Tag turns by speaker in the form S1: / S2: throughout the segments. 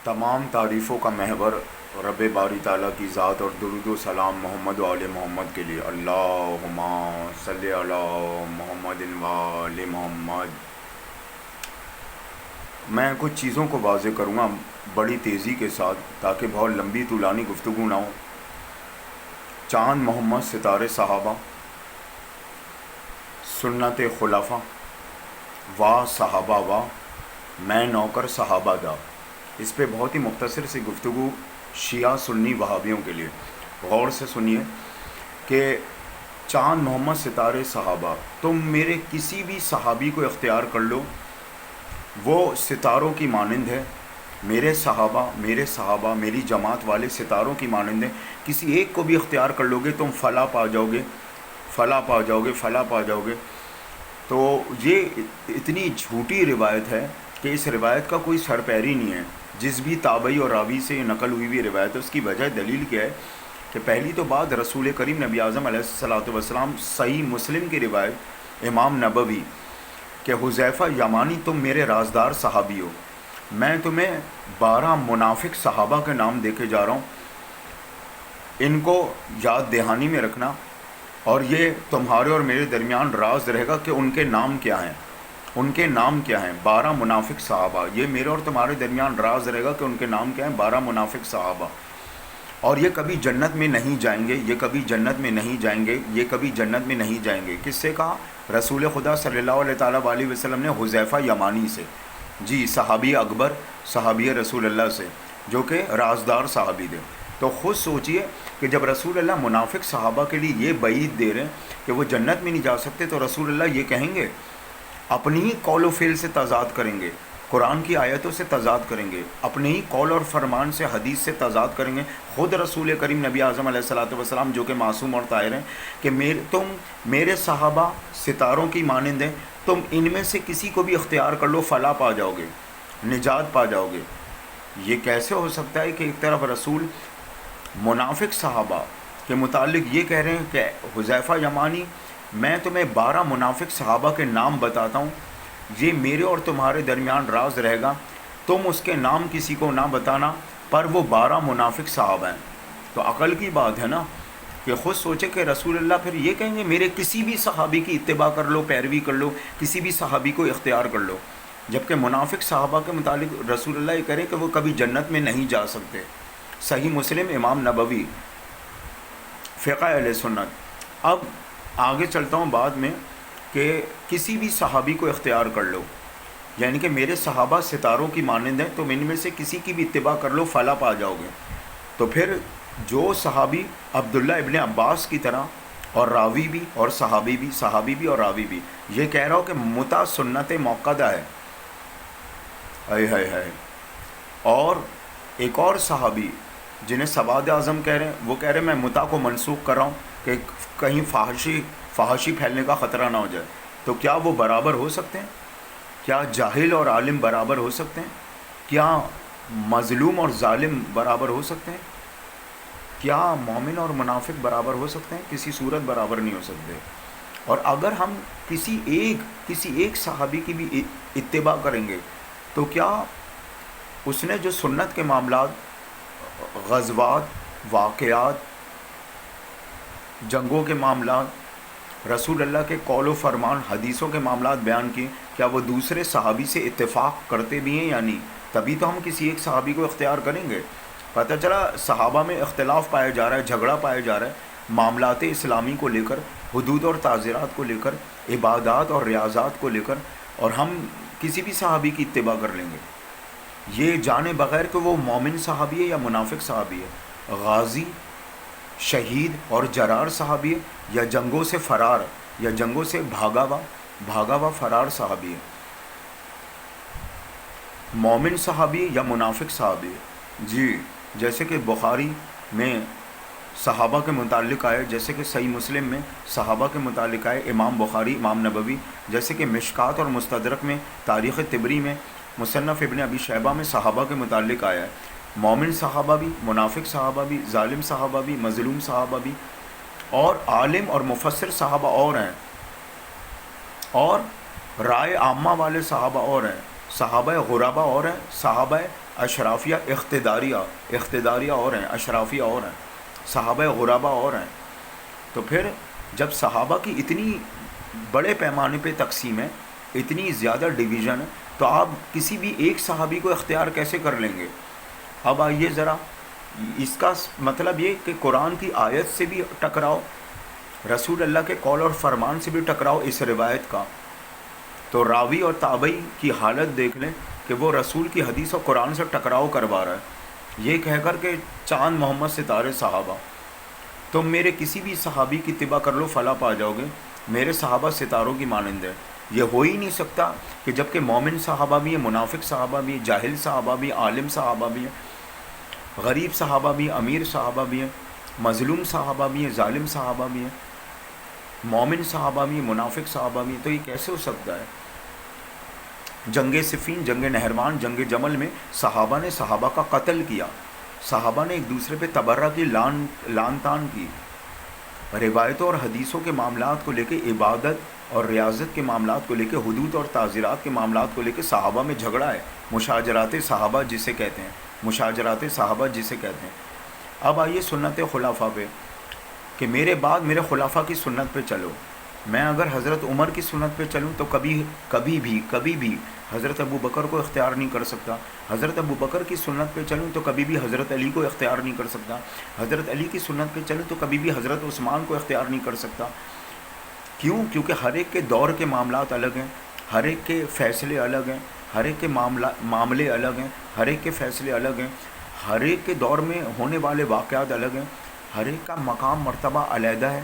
S1: تمام تعریفوں کا محور رب باری تعالیٰ کی ذات اور درود و سلام محمد و آل محمد کے لیے۔ اللہم صلی علی محمد و آل محمد۔ میں کچھ چیزوں کو واضح کروں گا بڑی تیزی کے ساتھ تاکہ بہت لمبی طولانی گفتگو نہ ہو۔ چاند محمد، ستارے صحابہ، سنت خلفاء، واہ صحابہ واہ، میں نوکر صحابہ دا۔ اس پہ بہت ہی مختصر سی گفتگو شیعہ سنی وہابیوں کے لیے۔ غور سے سنیے کہ چاند محمد، ستارے صحابہ، تم میرے کسی بھی صحابی کو اختیار کر لو، وہ ستاروں کی مانند ہے۔ میرے صحابہ میری جماعت والے ستاروں کی مانند ہیں۔ کسی ایک کو بھی اختیار کر لو گے تم فلاح پا جاؤ گے، فلاح پا جاؤ گے، فلاح پا جاؤ گے۔ تو یہ اتنی جھوٹی روایت ہے کہ اس روایت کا کوئی سر پیری نہیں ہے۔ جس بھی تابعی اور راوی سے نقل ہوئی بھی روایت ہے، اس کی وجہ دلیل کیا ہے کہ پہلی تو بات رسول کریم نبی اعظم علیہ الصلوۃ والسلام، صحیح مسلم کی روایت، امام نبوی کہ حذیفہ یمانی تم میرے رازدار صحابی ہو، میں تمہیں 12 منافق صحابہ کے نام دے کے جا رہا ہوں، ان کو یاد دہانی میں رکھنا، اور یہ تمہارے اور میرے درمیان راز رہے گا کہ ان کے نام کیا ہیں، ان کے نام کیا ہیں۔ 12 منافق صحابہ، یہ میرے اور تمہارے درمیان راز رہے گا کہ ان کے نام کیا ہیں، 12 منافق صحابہ۔ اور یہ کبھی جنت میں نہیں جائیں گے، یہ کبھی جنت میں نہیں جائیں گے، یہ کبھی جنت میں نہیں جائیں گے۔ کس سے کہا؟ رسول خدا صلی اللہ علیہ تعالیٰ علیہ وسلم نے حذیفہ یمانی سے، جی صحابی اکبر، صحابی رسول اللہ سے، جو کہ رازدار صحابی تھے۔ تو خود سوچئے کہ جب رسول اللہ منافق صحابہ کے لیے یہ بعید دے رہے ہیں کہ وہ جنت میں نہیں جا سکتے، تو رسول اللہ یہ کہیں گے، اپنی ہی قول و فعل سے تضاد کریں گے، قرآن کی آیتوں سے تضاد کریں گے، اپنے ہی قول اور فرمان سے، حدیث سے تضاد کریں گے۔ خود رسول کریم نبی اعظم علیہ الصلوۃ والسلام جو کہ معصوم اور طاہر ہیں کہ تم میرے صحابہ ستاروں کی مانند ہیں، تم ان میں سے کسی کو بھی اختیار کر لو، فلاح پا جاؤ گے، نجات پا جاؤ گے۔ یہ کیسے ہو سکتا ہے کہ ایک طرف رسول منافق صحابہ کے متعلق یہ کہہ رہے ہیں کہ حذیفہ یمانی، میں تمہیں 12 منافق صحابہ کے نام بتاتا ہوں، یہ میرے اور تمہارے درمیان راز رہے گا، تم اس کے نام کسی کو نہ بتانا، پر وہ 12 منافق صحابہ ہیں۔ تو عقل کی بات ہے نا کہ خود سوچے کہ رسول اللہ پھر یہ کہیں گے میرے کسی بھی صحابی کی اتباع کر لو، پیروی کر لو، کسی بھی صحابی کو اختیار کر لو، جبکہ منافق صحابہ کے متعلق رسول اللہ یہ کریں کہ وہ کبھی جنت میں نہیں جا سکتے۔ صحیح مسلم، امام نبوی، فقہ اہل سنت۔ اب آگے چلتا ہوں بعد میں کہ کسی بھی صحابی کو اختیار کر لو، یعنی کہ میرے صحابہ ستاروں کی مانند ہیں، تم ان میں سے کسی کی بھی اتباع کر لو، فلاح پا جاؤ گے۔ تو پھر جو صحابی عبداللہ ابن عباس کی طرح، اور راوی بھی اور صحابی بھی اور راوی بھی، یہ کہہ رہا ہو کہ متع سنت موقدہ ہے، ہائے ہائے ہائے، اور ایک اور صحابی جنہیں سواد اعظم کہہ رہے ہیں، وہ کہہ رہے ہیں میں متع کو منسوخ کر رہا ہوں کہ کہیں فحاشی پھیلنے کا خطرہ نہ ہو جائے۔ تو کیا وہ برابر ہو سکتے ہیں؟ کیا جاہل اور عالم برابر ہو سکتے ہیں؟ کیا مظلوم اور ظالم برابر ہو سکتے ہیں؟ کیا مومن اور منافق برابر ہو سکتے ہیں؟ کسی صورت برابر نہیں ہو سکتے۔ اور اگر ہم کسی ایک صحابی کی بھی اتباع کریں گے تو کیا اس نے جو سنت کے معاملات، غزوات، واقعات، جنگوں کے معاملات، رسول اللہ کے قول و فرمان، حدیثوں کے معاملات بیان کیے، کیا وہ دوسرے صحابی سے اتفاق کرتے بھی ہیں یا نہیں؟ تبھی تو ہم کسی ایک صحابی کو اختیار کریں گے۔ پتہ چلا صحابہ میں اختلاف پایا جا رہا ہے، جھگڑا پایا جا رہا ہے معاملات اسلامی کو لے کر، حدود اور تعزیرات کو لے کر، عبادات اور ریاضات کو لے کر، اور ہم کسی بھی صحابی کی اتباع کر لیں گے، یہ جانے بغیر کہ وہ مومن صحابی ہے یا منافق صحابی ہے، غازی، شہید اور جرار صحابی ہے، یا جنگوں سے فرار، یا جنگوں سے بھاگا ہوا فرار صحابی ہے، مومن صحابی ہے یا منافق صحابی ہے۔ جی جیسے کہ بخاری میں صحابہ کے متعلق آئے، جیسے کہ صحیح مسلم میں صحابہ کے متعلق آئے، امام بخاری، امام نبوی، جیسے کہ مشکات اور مستدرک میں، تاریخ طبری میں، مصنف ابن ابی شیبہ میں صحابہ کے متعلق آیا ہے۔ مومن صحابہ بھی، منافق صحابہ بھی، ظالم صحابہ بھی، مظلوم صحابہ بھی، اور عالم اور مفسر صحابہ اور ہیں، اور رائے عامہ والے صحابہ اور ہیں، صحابہ غربا اور ہیں، صحابہ اشرافیہ اقتداریہ اور ہیں، اشرافیہ اور ہیں، صحابہ غربا اور ہیں۔ تو پھر جب صحابہ کی اتنی بڑے پیمانے پہ تقسیم ہے، اتنی زیادہ ڈویژن ہے، تو آپ کسی بھی ایک صحابی کو اختیار کیسے کر لیں گے؟ اب آئیے ذرا، اس کا مطلب یہ کہ قرآن کی آیت سے بھی ٹکراؤ، رسول اللہ کے قول اور فرمان سے بھی ٹکراؤ اس روایت کا، تو راوی اور تابعی کی حالت دیکھ لیں کہ وہ رسول کی حدیث اور قرآن سے ٹکراؤ کروا رہا ہے، یہ کہہ کر کہ چاند محمد ستارے صحابہ۔ تم میرے کسی بھی صحابی کی اتباع کر لو، فلاح پا جاؤ گے، میرے صحابہ ستاروں کی مانند ہے۔ یہ ہو ہی نہیں سکتا کہ جب کہ مومن صحابہ بھی ہیں، منافق صحابہ بھی ہیں، جاہل صحابہ بھی، عالم صحابہ بھی ہیں، غریب صحابہ بھی، امیر صحابہ بھی ہیں، مظلوم صحابہ بھی ہیں، ظالم صحابہ بھی ہیں، مومن صحابہ بھی ہیں، منافق صحابہ بھی ہیں، تو یہ کیسے ہو سکتا ہے؟ جنگ صفین، جنگ نہروان، جنگ جمل میں صحابہ نے صحابہ کا قتل کیا، صحابہ نے ایک دوسرے پہ تبرہ کی، لان تان کی، روایتوں اور حدیثوں کے معاملات کو لے کے، عبادت اور ریاضت کے معاملات کو لے کے، حدود اور تعزیرات کے معاملات کو لے کے صحابہ میں جھگڑا ہے، مشاجرات صحابہ جسے کہتے ہیں، مشاجرات صحابہ جسے کہتے ہیں۔ اب آئیے سنت خلافہ پہ، کہ میرے بعد میرے خلافہ کی سنت پہ چلو۔ میں اگر حضرت عمر کی سنت پہ چلوں تو کبھی بھی حضرت ابو بکر کو اختیار نہیں کر سکتا، حضرت ابو بکر کی سنت پہ چلوں تو کبھی بھی حضرت علی کو اختیار نہیں کر سکتا، حضرت علی کی سنت پہ چلوں تو کبھی بھی حضرت عثمان کو اختیار نہیں کر سکتا۔ کیوں؟ کیونکہ ہر ایک کے دور کے معاملات الگ ہیں، ہر ایک کے فیصلے الگ ہیں، ہر ایک کے معاملے الگ ہیں، ہر ایک کے فیصلے الگ ہیں، ہر ایک کے دور میں ہونے والے واقعات الگ ہیں، ہر ایک کا مقام مرتبہ علیحدہ ہے،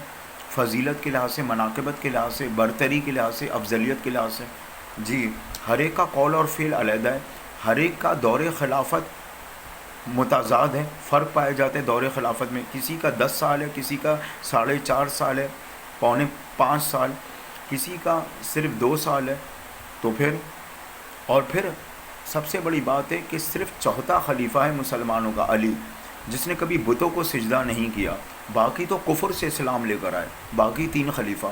S1: فضیلت کے لحاظ سے، مناقبت کے لحاظ سے، برتری کے لحاظ سے، افضلیت کے لحاظ سے۔ جی، ہر ایک کا قول اور فعل علیحدہ ہے، ہر ایک کا دور خلافت متضاد ہے، فرق پائے جاتے ہیں دور خلافت میں، کسی کا 10 سال ہے، کسی کا 4.5 سال ہے، 4.25 سال، کسی کا صرف 2 سال ہے۔ تو پھر سب سے بڑی بات ہے کہ صرف چوتھا خلیفہ ہے مسلمانوں کا، علی، جس نے کبھی بتوں کو سجدہ نہیں کیا، باقی تو کفر سے اسلام لے کر آئے، باقی 3 خلیفہ۔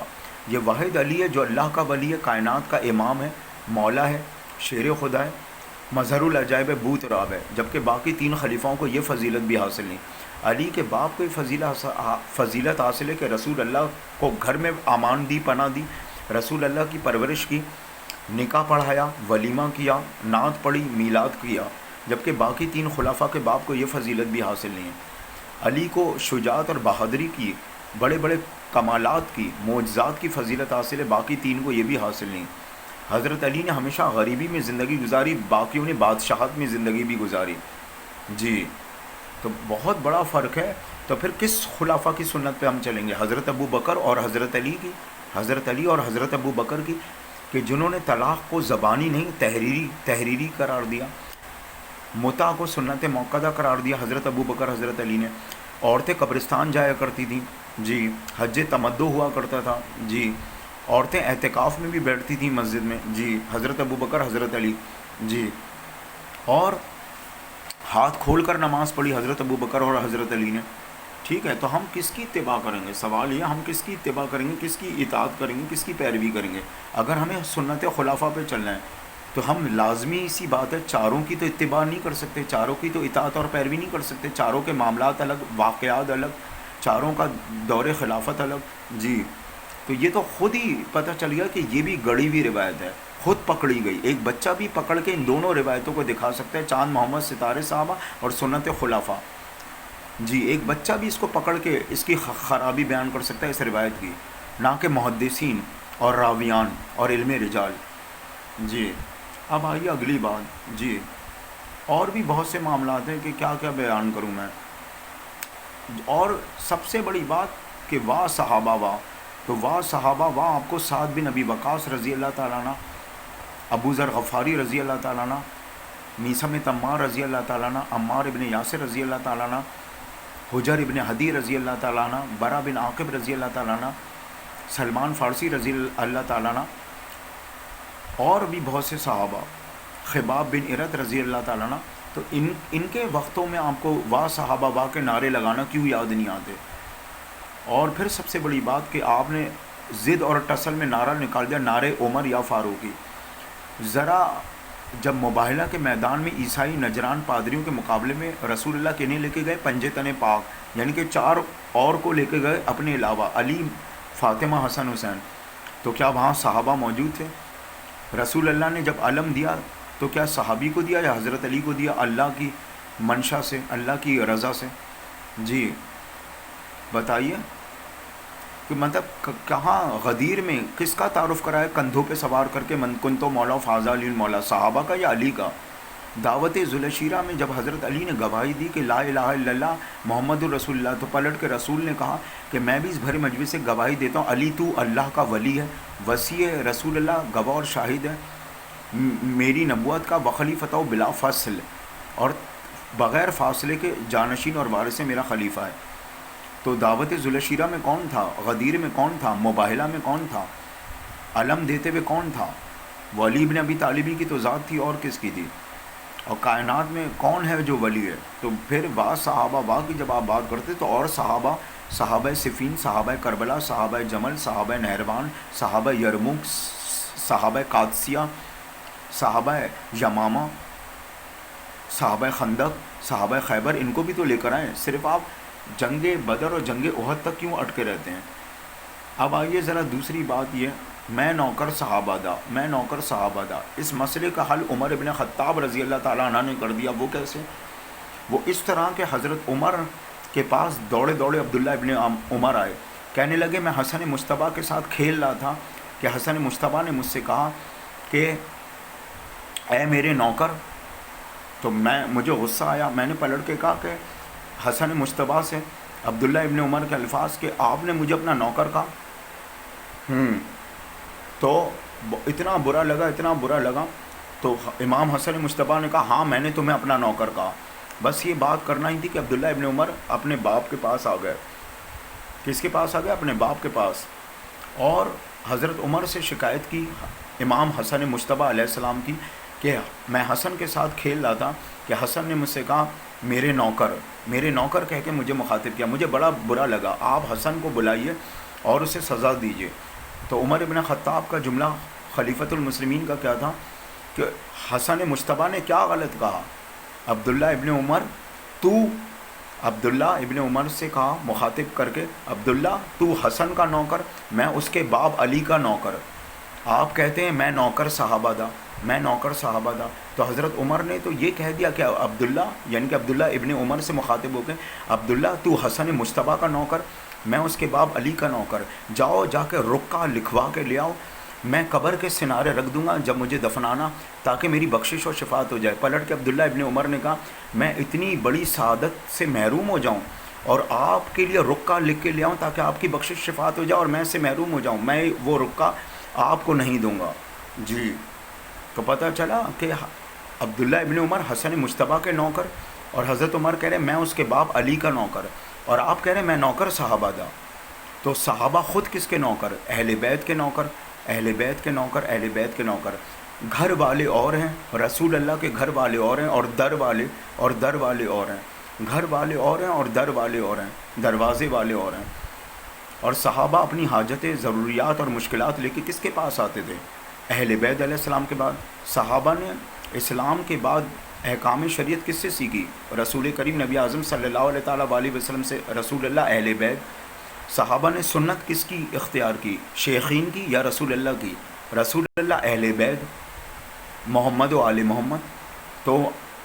S1: یہ واحد علی ہے جو اللہ کا ولی ہے، کائنات کا امام ہے، مولا ہے، شیر خدا ہے، مظہر العجائب ہے، بوت راب ہے، جبکہ باقی 3 خلیفاؤں کو یہ فضیلت بھی حاصل نہیں۔ علی کے باپ کو یہ فضیلت حاصل ہے کہ رسول اللہ کو گھر میں امان دی، پناہ دی، رسول اللہ کی پرورش کی، نکاح پڑھایا، ولیمہ کیا، نعت پڑھی، میلاد کیا، جبکہ باقی 3 خلفاء کے باپ کو یہ فضیلت بھی حاصل نہیں ہے۔ علی کو شجاعت اور بہادری کی، بڑے بڑے کمالات کی، معجزات کی فضیلت حاصل ہے، باقی 3 کو یہ بھی حاصل نہیں۔ حضرت علی نے ہمیشہ غریبی میں زندگی گزاری، باقیوں نے بادشاہت میں زندگی بھی گزاری۔ جی، تو بہت بڑا فرق ہے۔ تو پھر کس خلافہ کی سنت پہ ہم چلیں گے؟ حضرت ابو بکر اور حضرت علی کی، حضرت علی اور حضرت ابو بکر کی، کہ جنہوں نے طلاق کو زبانی نہیں تحریری قرار دیا، متع کو سنت موقدہ قرار دیا حضرت ابو بکر، حضرت علی نے۔ عورتیں قبرستان جایا کرتی تھیں، جی، حج تمدع ہوا کرتا تھا، جی، عورتیں اعتکاف میں بھی بیٹھتی تھیں مسجد میں، جی، حضرت ابو بکر، حضرت علی، جی، اور ہاتھ کھول کر نماز پڑھی حضرت ابو بکر اور حضرت علی نے۔ ٹھیک ہے، تو ہم کس کی اتباع کریں گے؟ سوال یہ، ہم کس کی اتباع کریں گے، کس کی اطاعت کریں گے، کس کی پیروی کریں گے؟ اگر ہمیں سنت خلافہ پہ چلنا ہے تو ہم لازمی سی بات ہے، چاروں کی تو اتباع نہیں کر سکتے، چاروں کی تو اطاعت اور پیروی نہیں کر سکتے، چاروں کے معاملات الگ، واقعات الگ، چاروں کا دور خلافت الگ۔ جی، تو یہ تو خود ہی پتہ چل گیا کہ یہ بھی گڑی ہوئی روایت ہے، خود پکڑی گئی۔ ایک بچہ بھی پکڑ کے ان دونوں روایتوں کو دکھا سکتا ہے، چاند محمد ستارے صحابہ اور سنت خلافہ۔ جی، ایک بچہ بھی اس کو پکڑ کے اس کی خرابی بیان کر سکتا ہے اس روایت کی، نہ کہ محدثین اور راویان اور علم رجال۔ جی، اب آئیے اگلی بات۔ جی، اور بھی بہت سے معاملات ہیں کہ کیا کیا بیان کروں میں۔ اور سب سے بڑی بات کہ واہ صحابہ واہ، تو واہ صحابہ واہ، آپ کو سعد بن ابی وقاص رضی اللہ تعالیٰ عنہ، ابو ذر غفاری رضی اللہ تعالیٰ عنہ، میثم تمار رضی اللہ تعالیٰ عنہ، عمار ابن یاسر رضی اللہ تعالیٰ عنہ، حجر ابن حدی رضی اللہ تعالیٰ عنہ، برا بن عاقب رضی اللہ تعالیٰ عنہ، سلمان فارسی رضی اللہ تعالیٰ عنہ، اور بھی بہت سے صحابہ، خباب بن ارت رضی اللہ تعالیٰ عنہ۔ تو ان کے وقتوں میں آپ کو واہ صحابہ واہ کے نعرے لگانا کیوں یاد نہیں آتے؟ اور پھر سب سے بڑی بات کہ آپ نے ضد اور ٹسل میں نعرہ نکال دیا، نعرے عمر یا فاروقی۔ ذرا جب مباہلہ کے میدان میں عیسائی نجران پادریوں کے مقابلے میں رسول اللہ کنہیں لے کے گئے؟ پنجے تنے پاک، یعنی کہ 4 اور کو لے کے گئے اپنے علاوہ، علی، فاطمہ، حسن، حسین، تو کیا وہاں صحابہ موجود تھے؟ رسول اللہ نے جب علم دیا تو کیا صحابی کو دیا یا حضرت علی کو دیا؟ اللہ کی منشا سے، اللہ کی رضا سے؟ جی بتائیے کہ مطلب کہاں غدیر میں کس کا تعارف کرائے کندھوں پہ سوار کر کے، من کن تو مولا فاضا علی المولا، صحابہ کا یا علی کا؟ دعوت ذوالشیرہ میں جب حضرت علی نے گواہی دی کہ لا الہ الا اللہ محمد الرسول اللہ، تو پلٹ کے رسول نے کہا کہ میں بھی اس بھرے مجلس سے گواہی دیتا ہوں، علی تو اللہ کا ولی ہے، وصی ہے، رسول اللہ گواہ اور شاہد ہے میری نبوت کا، وخلیفۃ بلا فصل، اور بغیر فاصلے کے جانشین اور وارث میرا خلیفہ ہے۔ تو دعوت ذوالشیرہ میں کون تھا؟ غدیر میں کون تھا؟ مباہلہ میں کون تھا؟ علم دیتے ہوئے کون تھا؟ وہ علی بن ابی طالبی کی تو ذات تھی، اور کس کی تھی؟ اور کائنات میں کون ہے جو ولی ہے؟ تو پھر واہ صحابہ واہ کی جب آپ بات کرتے تو اور صحابہ، صحابہ صفین، صحابہ کربلا، صحابہ جمل، صحابہ نہروان، صحابہ یرموک، صحابہ قادسیہ، صحابہ یمامہ، صحابہ خندق، صحابہ خیبر، ان کو بھی تو لے کر آئیں۔ صرف آپ جنگ بدر اور جنگ احد تک کیوں اٹکے رہتے ہیں؟ اب آئیے ذرا دوسری بات یہ، میں نوکر صحابہ دا، میں نوکر صحابہ دا، اس مسئلے کا حل عمر ابن خطاب رضی اللہ تعالیٰ عنہ نے کر دیا۔ وہ کیسے؟ وہ اس طرح کہ حضرت عمر کے پاس دوڑے دوڑے عبداللہ ابن عمر آئے، کہنے لگے میں حسن مجتبیٰ کے ساتھ کھیل رہا تھا کہ حسن مجتبیٰ نے مجھ سے کہا کہ اے میرے نوکر، تو مجھے غصہ آیا، میں نے پلٹ کے کہا کہ حسن مجتبیٰ سے عبداللہ ابن عمر کے الفاظ کہ آپ نے مجھے اپنا نوکر کہا۔ تو اتنا برا لگا، اتنا برا لگا، تو امام حسن مجتبیٰ نے کہا ہاں میں نے تمہیں اپنا نوکر کہا۔ بس یہ بات کرنا ہی تھی کہ عبداللہ ابن عمر اپنے باپ کے پاس آ گئے۔ کس کے پاس آ گئے؟ اپنے باپ کے پاس، اور حضرت عمر سے شکایت کی امام حسن مجتبیٰ علیہ السلام کی کہ میں حسن کے ساتھ کھیل رہا تھا کہ حسن نے مجھ سے کہا میرے نوکر، میرے نوکر کہہ کے مجھے مخاطب کیا، مجھے بڑا برا لگا، آپ حسن کو بلائیے اور اسے سزا دیجیے۔ تو عمر ابن خطاب کا جملہ خلیفۃ المسلمین کا کیا تھا کہ حسن مجتبیٰ نے کیا غلط کہا؟ عبداللہ ابن عمر، تو عبداللہ ابن عمر سے کہا مخاطب کر کے، عبداللہ تو حسن کا نوکر، میں اس کے باپ علی کا نوکر، آپ کہتے ہیں میں نوکر صحابہ دا، میں نوکر صحابہ دا۔ تو حضرت عمر نے تو یہ کہہ دیا کہ عبداللہ، یعنی کہ عبداللہ ابن عمر سے مخاطب ہو کے، عبداللہ تو حسن مجتبیٰ کا نوکر، میں اس کے باپ علی کا نوکر، جاؤ جا کے رقعہ لکھوا کے لے آؤ، میں قبر کے سنارے رکھ دوں گا جب مجھے دفنانا، تاکہ میری بخشش و شفاعت ہو جائے۔ پلٹ کے عبداللہ ابن عمر نے کہا میں اتنی بڑی سعادت سے محروم ہو جاؤں اور آپ کے لیے رقعہ لکھ کے لے آؤں تاکہ آپ کی بخشش شفاعت ہو جائے اور میں اس سے محروم ہو جاؤں، میں وہ رقعہ آپ کو نہیں دوں گا۔ جی تو پتہ چلا کہ عبداللہ ابن عمر حسن مجتبیٰ کے نوکر، اور حضرت عمر کہہ رہے میں اس کے باپ علی کا نوکر، اور آپ کہہ رہے میں نوکر صحابہ دا۔ تو صحابہ خود کس کے نوکر؟ اہل بیت کے نوکر، اہل بیت کے نوکر، اہل بیت کے نوکر۔ گھر والے اور ہیں، رسول اللہ کے گھر والے اور ہیں، اور در والے اور ہیں، گھر والے اور ہیں اور در والے اور ہیں، دروازے والے اور ہیں۔ اور صحابہ اپنی حاجتیں، ضروریات اور مشکلات لے کے کس کے پاس آتے تھے؟ اہل بیت علیہ السلام کے بعد۔ صحابہ نے اسلام کے بعد احکام شریعت کس سے سیکھی؟ رسول کریم نبی اعظم صلی اللہ علیہ تعالیٰ علیہ وسلم سے۔ رسول اللہ اہل بیت۔ صحابہ نے سنت کس کی اختیار کی؟ شیخین کی یا رسول اللہ کی؟ رسول اللہ اہل بیت، محمد و آل محمد۔ تو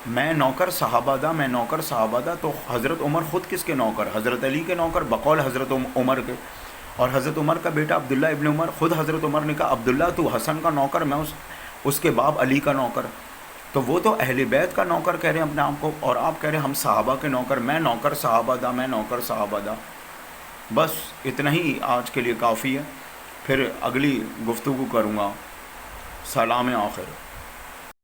S1: میں نوکر صحابہ دا، میں نوکر صحابہ دا، تو حضرت عمر خود کس کے نوکر؟ حضرت علی کے نوکر بقول حضرت عمر کے۔ اور حضرت عمر کا بیٹا عبداللہ ابن عمر، خود حضرت عمر نے کہا عبداللہ تو حسن کا نوکر، میں اس کے باپ علی کا نوکر۔ تو وہ تو اہل بیت کا نوکر کہہ رہے ہیں اپنے آپ کو، اور آپ کہہ رہے ہیں ہم صحابہ کے نوکر، میں نوکر صحابہ دا، میں نوکر صحابہ دا۔ بس اتنا ہی آج کے لیے کافی ہے، پھر اگلی گفتگو کروں گا۔ سلام آخر۔